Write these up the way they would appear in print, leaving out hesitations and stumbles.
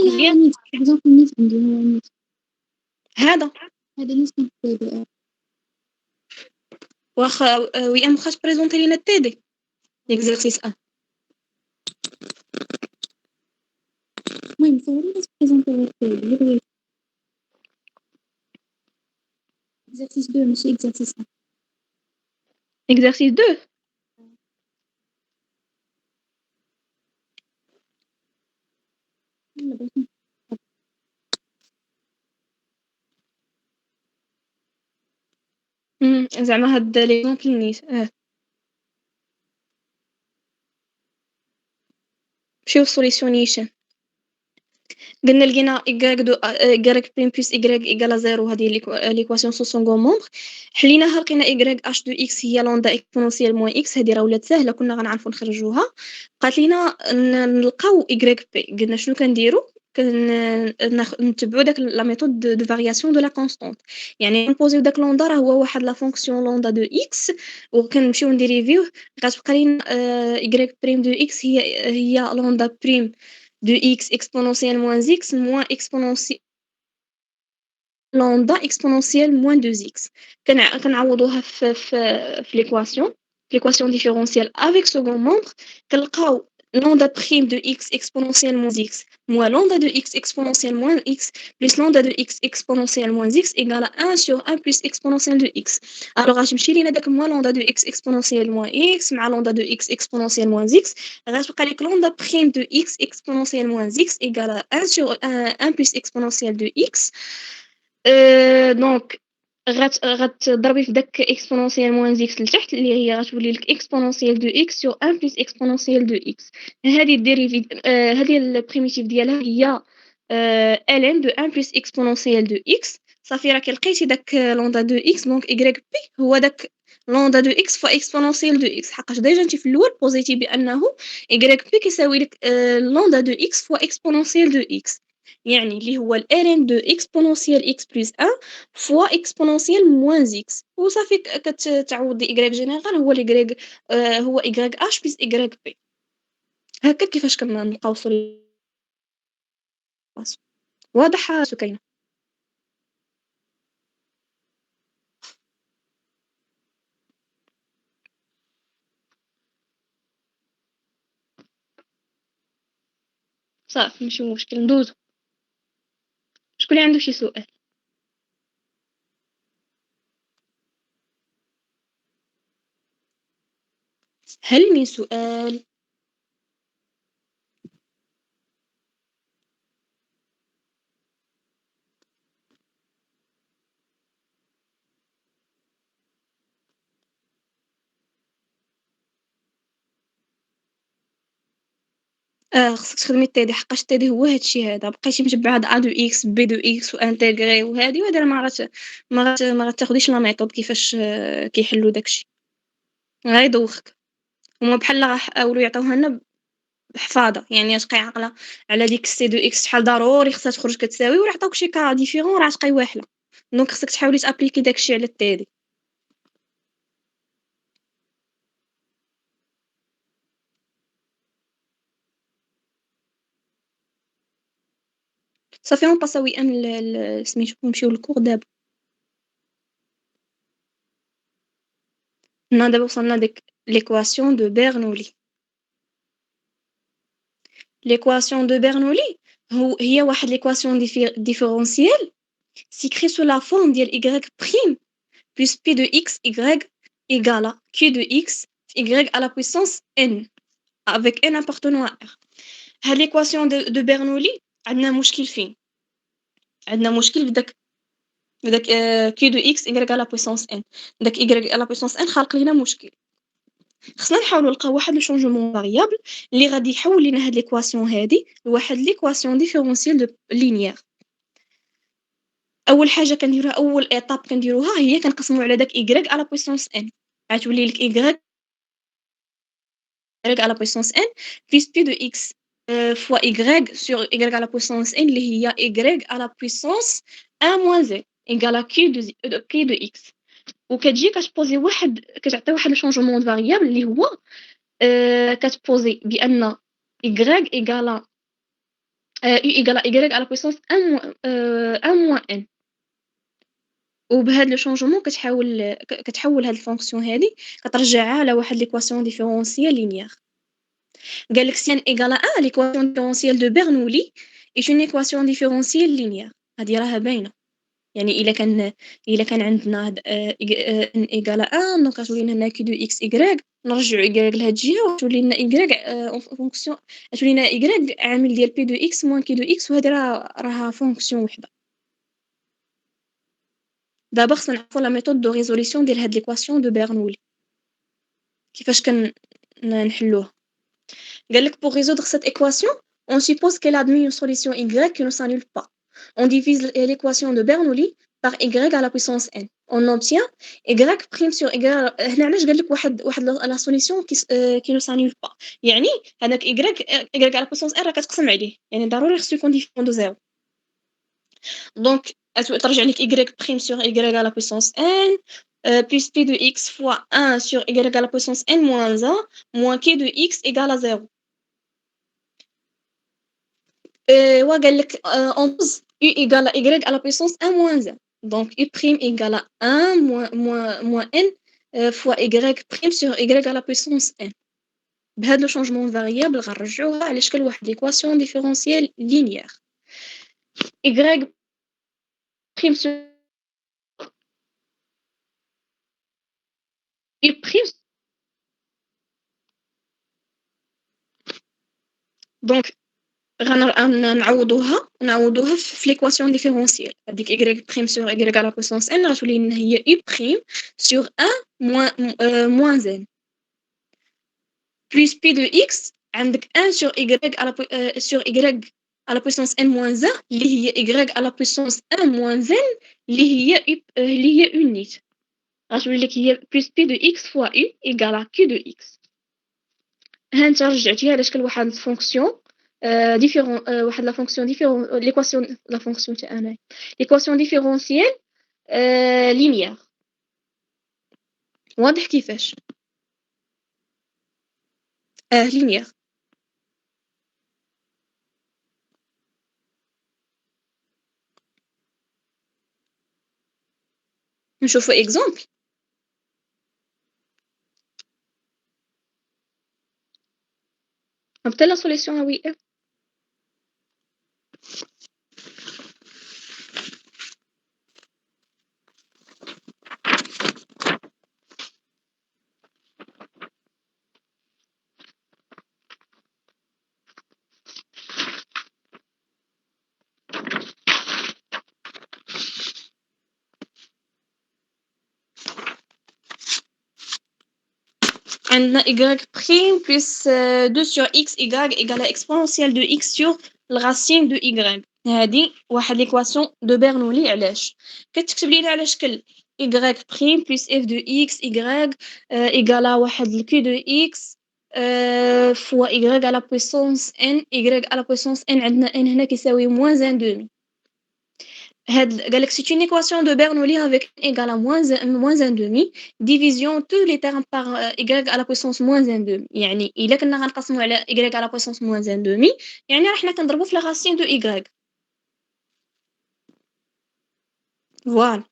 لا نيت اكزامبل نيت عندي هو نيت هذا نيت نبدا واخا وي ام خاص بريزونتي لينا التي دي ليكزارسيس 1. المهم صوري بس بريزونتي اللي بغيت اكزارسيس 2 ماشي اكزارسيس 1 اكزارسيس 2 يلا بغيت زعما هاد ليزامبل نيت مشيو سوليسيونيشن. قلنا لقينا y دو y بريم بلس y ايكالا 0 هذه ليكواسيون سو سونغون مومبر. حليناها لقينا y اش دو x هي لوندا اكسبونونسيال موان x. هذه راه ولات ساهله كنا غنعرفوا نخرجوها. بقات لينا نلقاو y بي. قلنا شنو كنديروا نتبعوا داك لا ميثود دو فارياسيون دو لا كونستانت. يعني نبوزيو داك لوندا راه هو واحد لا فونكسيون لوندا دو x وكنمشيو نديريفيوه. غتبقى لينا y بريم دو x هي لوندا بريم de x exponentielle moins x moins exponentielle lambda exponentielle moins 2x. كنعوضوها في l'équation différentielle avec second membre. كنلقاو lambda prime de x exponentielle moins x moins lambda de x exponentielle moins x plus lambda de x exponentielle moins x égale à 1 sur 1 plus exponentielle de x. Alors غتمشي لينا داك moins lambda de x exponentielle moins x مع lambda de x exponentielle moins x غتبقى لك lambda prime de x exponentielle moins x égale à 1 sur 1 plus exponentielle de x. دونك غتضربي في داك اكسبونونسيال موان زيكس لتحت اللي هي غتولي لك اكسبونونسيال دو اكس سور 1 بلس اكسبونونسيال دو اكس. هذه الديريفي هذه البريميتيف ديالها هي ln دو 1 بلس اكسبونونسيال دو اكس. صافي راكي لقيتي داك لوندا دو اكس. دونك y بي هو داك لوندا دو اكس فوا اكسبونونسيال دو اكس. حقاش ديجا انت في الاول بوزيتي بانه y بي كيساوي لك لوندا دو اكس فوا اكسبونونسيال دو اكس. يعني اللي هو ln دو اكسبونونسيال x بلس 1 فوا اكسبونونسيال موان x. وصافي كتعوضي y جينيرال هو لي هو y h بلس y بي. هكا كيفاش كنلقاو سوليوشن. واضح سكينة؟ صافي ماشي مشكل ندوزو. شكون اللي عنده شي سؤال؟ هل من سؤال؟ خصك تخدمي التيدي حقاش التيدي هو هادشي هذا. بقيتي متبعه هاد ا دو اكس بي دو اكس وانتيغري وهادي راه ما غتاخديش لا ميثود كيفاش كيحلوا داكشي. غيدوخك. هما بحال غيحاولوا يعطيوها لنا بحفاظه. يعني تبقاي عاقله على ديك سي دو اكس شحال ضروري خصها تخرج كتساوي ولا عطاوك شي كا ديفيرون راه تبقاي واحله. دونك خصك تحاولي تابليكي داكشي على التيدي. صافي اون باساوي ام سميتو نمشيو للكور دابا. دابا وصلنا ديك ليكواسيون دو برنولي. ليكواسيون دو برنولي هي واحد ليكواسيون ديفيرونسيال سيكري سو لا فورم ديال y prime plus p de x y égale à q de x y à la puissance n avec n appartenant à r. هاد ليكواسيون دو برنولي عندنا مشكل فين؟ عندنا مشكل بداك q de x y à la puissance n. داك y à la puissance n خلق لينا مشكل. خصنا نحاولوا نلقاو واحد لو شونجمون فاريابل اللي غادي يحول لنا هاد ليكواسيون هادي لواحد ليكواسيون ديفيرونسيال دو لينيير. اول حاجه كنديروها اول ايطاب كنديروها هي كنقسموا على داك y على بويسونس n. غتولي لك y على بويسونس n plus p de x fois y sur y على بويسونس n اللي هي y على بويسونس 1 moins z égale à q de x. وكتجي كتبوزي كتعطي واحد لو شونجمون فاريابل اللي هو كتبوزي بان y égale U égale à y à la puissance 1 moins n. وبهذا لو شونجمون كتحول هاد الفونكسيون هادي كترجعها على واحد ليكواسيون ديفيرونسيال لينيير. قال لك سي ان ايغال ا ليكواسيون ديفيرونسيال دو برنولي اي اون ايكواسيون ديفيرونسيال لينيير. هادي راها باينه، يعني الا كان عندنا ان ايغال ا دونك غتولي لنا كي دو اكس ايغريك، نرجعوا ايغريك لهاد الجهه وتولي لنا ايغريك اون فونكسيون، تولي لنا ايغريك عامل ديال بي دو اكس موان كي دو اكس، وهادي راها فونكسيون وحده. دابا خصنا نعرفوا لا ميثود دو ريزوليسيون ديال هاد ليكواسيون دو برنولي كيفاش نحلوها. قال لك pour résoudre cette équation on suppose qu'elle admet une solution y qui ne s'annule pas. On divise l'équation de Bernoulli par y à la puissance n. On obtient y prime sur y. هنا علاش قال لك واحد la solution qui ne s'annule pas، يعني هذاك y à la puissance n راه كتقسم عليه، يعني ضروري خصو يكون ديفيرون دو زيرو. دونك ترجع لك y prime sur y à la puissance n plus p de x fois 1 sur y à la puissance n moins 1 moins k de x égale à 0. وقال لك on pose u égale à y à la puissance 1 moins 1. Donc u prime égale à 1 moins n fois y prime sur y à la puissance n. بهذا لو شونجمون فاريابل غنرجعوها على شكل واحد ليكواسيون ديفيرونسيال لينيير. y prime sur u prime. Donc نعوضوها في ليكواسيون ديفيرونسيال. هذيك y prime sur y à la puissance n غتولي لنا هي u prime sur 1 moins n plus p de x عندك 1 sur y à la puissance n moins 1 اللي هي y à la puissance 1 moins n اللي هي unit. غتولي لك هي plus p de x fois u égale à q de x. ها انت رجعتيها على شكل واحد الفونكسيون ديفيرون، واحد لا فونكسيون ديفيرون، ليكواسيون لا فونكسيون تاع انا ليكواسيون ديفيرونسيال لينيير. واضح كيفاش؟ لينيير. نشوفوا اكزامبل. حتى لا سوليسيون وي اف. عندنا y prime plus 2 sur x y égale à exponentielle de x sur la racine de y. هذه واحد ليكواسيون دو برنولي. علاش كتكتب لينا على شكل y prime plus f de x y égale à واحد q de x fois y à la puissance n. y à la puissance n عندنا n هنا كيساوي moins 1 demi. قال لك c'est une équation de Bernoulli avec n égale à moins 1 demi, division tous les termes par y à la puissance moins 1 demi. يعني إلا كنا غنقسمو على y à la puissance moins 1 demi يعني راه حنا كنضربو في la racine de y. Voilà.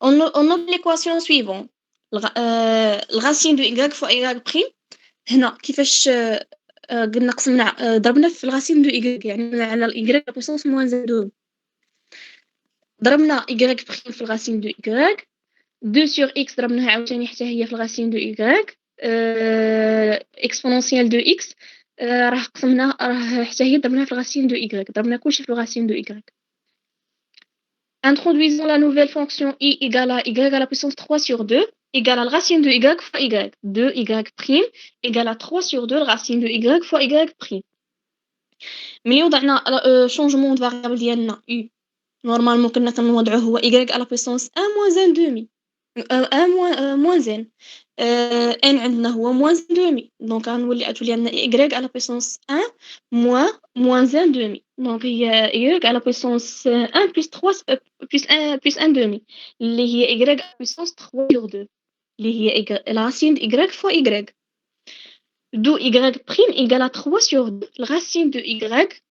On note l'équation suivante. la racine de y fois y prime. هنا كيفاش قلنا قسمنا ضربنا في الرacine de y يعني على y à la puissance moins 1 demi. ضربنا y prime في الرacine de y. 2 sur x ضربناها عاوتاني حتى هي في الغاسين دو y اكسبونونسيال دو x راه قسمنا راه حتى هي ضربناها في الغاسين دو y. ضربنا كلشي في الغاسين دو y. Introduisons la nouvelle fonction i égale à y à la puissance 3 sur 2 égale à la racine de y fois y. 2y prime égale à 3 sur 2 la racine de y fois y prime. ملي وضعنا شونجمون د فاريابل ديالنا u نورمالمون كنا كنوضعوه هو y à la puissance 1 moins 1 demi. moins n. n عندنا هو moins 1 demi. دونك غنولي لنا y à la puissance 1 moins 1 demi. دونك هي y à la puissance 1 plus 3 plus 1 demi اللي هي y à la puissance 3 sur 2 اللي هي la racine de y fois y. d'où y' prime égale à 3 sur 2 la racine de y